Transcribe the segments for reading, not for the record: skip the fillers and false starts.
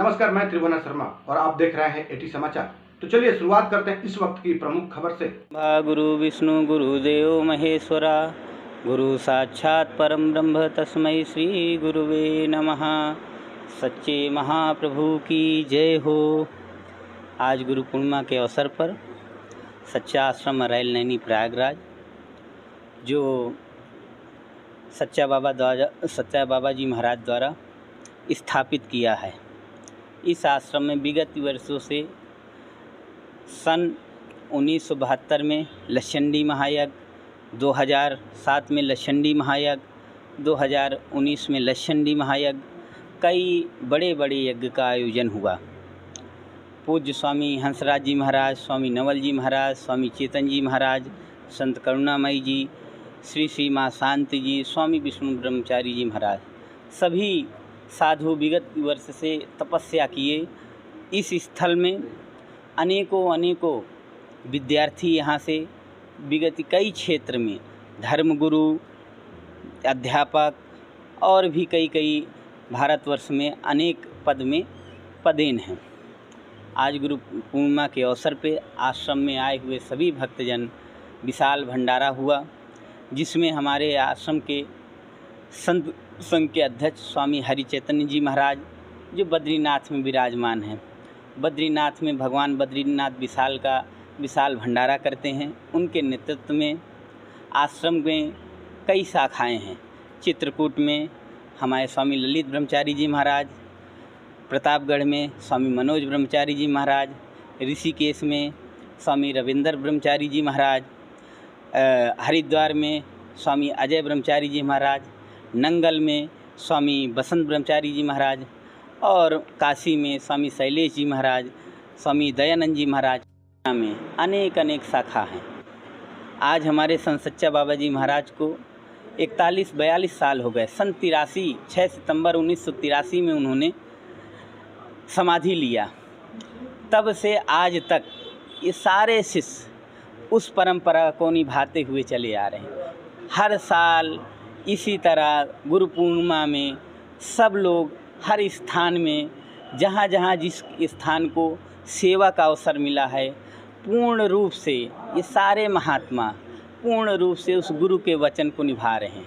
नमस्कार, मैं त्रिभुवन शर्मा और आप देख रहे हैं एटी समाचार। तो चलिए शुरुआत करते हैं इस वक्त की प्रमुख खबर से। गुरु विष्णु गुरुदेव महेश्वरा, गुरु साक्षात परम ब्रह्म तस्मै श्री गुरुवे नमः। सच्चे महाप्रभु की जय हो। आज गुरु पूर्णिमा के अवसर पर सच्चा आश्रम अरैल नैनी प्रयागराज, जो सच्चा बाबा जी महाराज द्वारा स्थापित किया है, इस आश्रम में विगत वर्षों से सन 1972 में लक्षंडी महायज्ञ, 2007 में लक्षंडी महायज्ञ, 2019 में लक्षंडी महायज्ञ, कई बड़े बड़े यज्ञ का आयोजन हुआ। पूज्य स्वामी हंसराज जी महाराज, स्वामी नवल जी महाराज, स्वामी चेतन जी महाराज, संत करुणामयी जी, श्री श्री माँ शांति जी, स्वामी विष्णु ब्रह्मचारी जी महाराज, सभी साधु विगत वर्ष से तपस्या किए। इस स्थल में अनेकों विद्यार्थी यहाँ से विगत कई क्षेत्र में धर्मगुरु, अध्यापक और भी कई भारतवर्ष में अनेक पद में पदेन हैं। आज गुरु पूर्णिमा के अवसर पे आश्रम में आए हुए सभी भक्तजन विशाल भंडारा हुआ, जिसमें हमारे आश्रम के संत संघ के अध्यक्ष स्वामी हरि चैतन्य जी महाराज, जो बद्रीनाथ में विराजमान हैं, बद्रीनाथ में भगवान बद्रीनाथ विशाल भंडारा करते हैं। उनके नेतृत्व में आश्रम में कई शाखाएं हैं। चित्रकूट में हमारे स्वामी ललित ब्रह्मचारी जी महाराज, प्रतापगढ़ में स्वामी मनोज ब्रह्मचारी जी महाराज, ऋषिकेश में स्वामी रविंद्र ब्रह्मचारी जी महाराज, हरिद्वार में स्वामी अजय ब्रह्मचारी जी महाराज, नंगल में स्वामी बसंत ब्रह्मचारी जी महाराज और काशी में स्वामी शैलेश जी महाराज, स्वामी दयानंद जी महाराज में अनेक शाखा हैं। आज हमारे संत सच्चा बाबा जी महाराज को 41-42 साल हो गए। सन 6 सितंबर 1983 में उन्होंने समाधि लिया। तब से आज तक ये सारे शिष्य उस परंपरा को निभाते हुए चले आ रहे हैं। हर साल इसी तरह गुरु पूर्णिमा में सब लोग हर स्थान में जहाँ जिस स्थान को सेवा का अवसर मिला है, पूर्ण रूप से ये सारे महात्मा पूर्ण रूप से उस गुरु के वचन को निभा रहे हैं।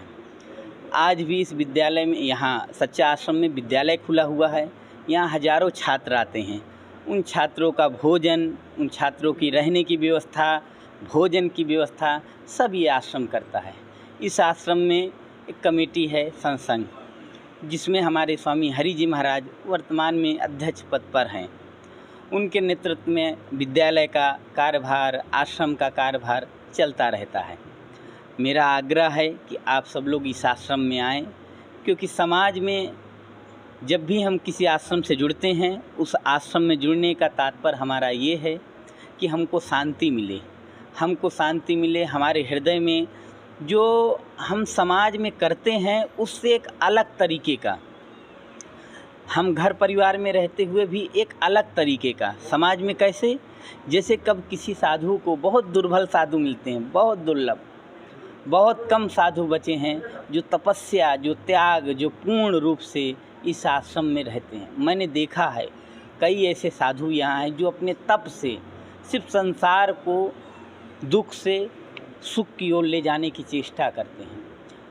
आज भी इस विद्यालय में, यहाँ सच्चा आश्रम में विद्यालय खुला हुआ है। यहाँ हजारों छात्र आते हैं। उन छात्रों का भोजन, उन छात्रों की रहने की व्यवस्था, भोजन की व्यवस्था सब ये आश्रम करता है। इस आश्रम में एक कमेटी है संसंग, जिसमें हमारे स्वामी हरि जी महाराज वर्तमान में अध्यक्ष पद पर हैं। उनके नेतृत्व में विद्यालय का कार्यभार, आश्रम का कार्यभार चलता रहता है। मेरा आग्रह है कि आप सब लोग इस आश्रम में आएं, क्योंकि समाज में जब भी हम किसी आश्रम से जुड़ते हैं, उस आश्रम में जुड़ने का तात्पर्य हमारा ये है कि हमको शांति मिले, हमारे हृदय में जो हम समाज में करते हैं उससे एक अलग तरीके का, हम घर परिवार में रहते हुए भी एक अलग तरीके का समाज में कैसे, जैसे कब किसी साधु को, बहुत दुर्बल साधु मिलते हैं, बहुत दुर्लभ, बहुत कम साधु बचे हैं जो तपस्या, जो त्याग, जो पूर्ण रूप से इस आश्रम में रहते हैं। मैंने देखा है कई ऐसे साधु यहाँ हैं जो अपने तप से सिर्फ संसार को दुख से सुख की ओर ले जाने की चेष्टा करते हैं।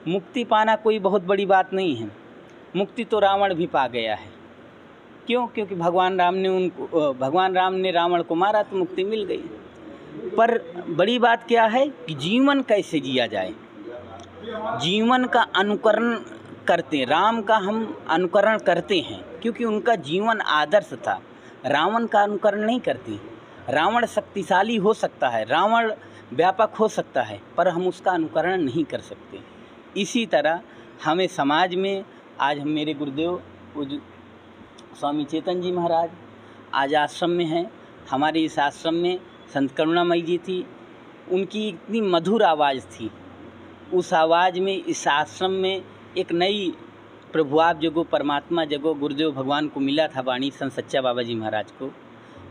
मुक्ति पाना कोई बहुत बड़ी बात नहीं है। मुक्ति तो रावण भी पा गया है। क्यों? क्योंकि भगवान राम ने रावण को मारा तो मुक्ति मिल गई। पर बड़ी बात क्या है कि जीवन कैसे जिया जाए, जीवन का अनुकरण करते हैं। राम का हम अनुकरण करते हैं क्योंकि उनका जीवन आदर्श था। रावण का अनुकरण नहीं करते। रावण शक्तिशाली हो सकता है, रावण व्यापक हो सकता है, पर हम उसका अनुकरण नहीं कर सकते। इसी तरह हमें समाज में, आज हम मेरे गुरुदेव स्वामी चेतन जी महाराज आज आश्रम में हैं। हमारे इस आश्रम में संत करुणामयी जी थी, उनकी इतनी मधुर आवाज़ थी। उस आवाज़ में इस आश्रम में एक नई प्रभु आप जगो, परमात्मा जगो, गुरुदेव भगवान को मिला था वाणी संत सच्चा बाबा जी महाराज को।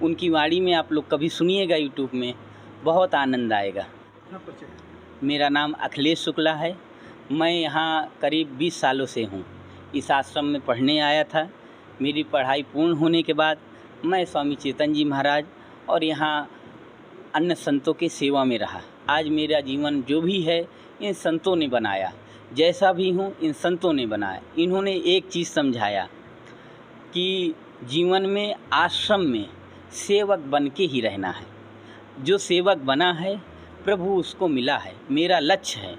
उनकी वाणी में आप लोग कभी सुनिएगा यूट्यूब में, बहुत आनंद आएगा। मेरा नाम अखिलेश शुक्ला है। मैं यहाँ करीब 20 सालों से हूँ। इस आश्रम में पढ़ने आया था। मेरी पढ़ाई पूर्ण होने के बाद मैं स्वामी चेतन जी महाराज और यहाँ अन्य संतों की सेवा में रहा। आज मेरा जीवन जो भी है इन संतों ने बनाया, जैसा भी हूँ इन संतों ने बनाया। इन्होंने एक चीज़ समझाया कि जीवन में आश्रम में सेवक बन के ही रहना है। जो सेवक बना है प्रभु उसको मिला है। मेरा लक्ष्य है,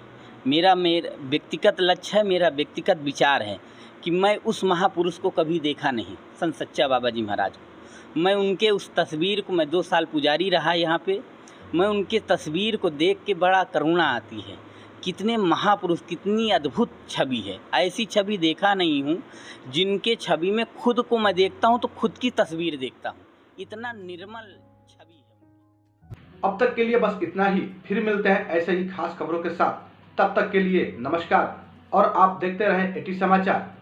मेरा व्यक्तिगत लक्ष्य है, मेरा व्यक्तिगत विचार है कि मैं उस महापुरुष को कभी देखा नहीं, संत सच्चा बाबा जी महाराज को। मैं उनके उस तस्वीर को, मैं 2 साल पुजारी रहा यहाँ पे, मैं उनके तस्वीर को देख के बड़ा करुणा आती है। कितने महापुरुष, कितनी अद्भुत छवि है। ऐसी छवि देखा नहीं हूँ जिनके छवि में खुद को मैं देखता हूँ तो खुद की तस्वीर देखता हूँ। इतना निर्मल छवि है। अब तक के लिए बस इतना ही। फिर मिलते हैं ऐसे ही खास खबरों के साथ। तब तक के लिए नमस्कार और आप देखते रहें एटी समाचार।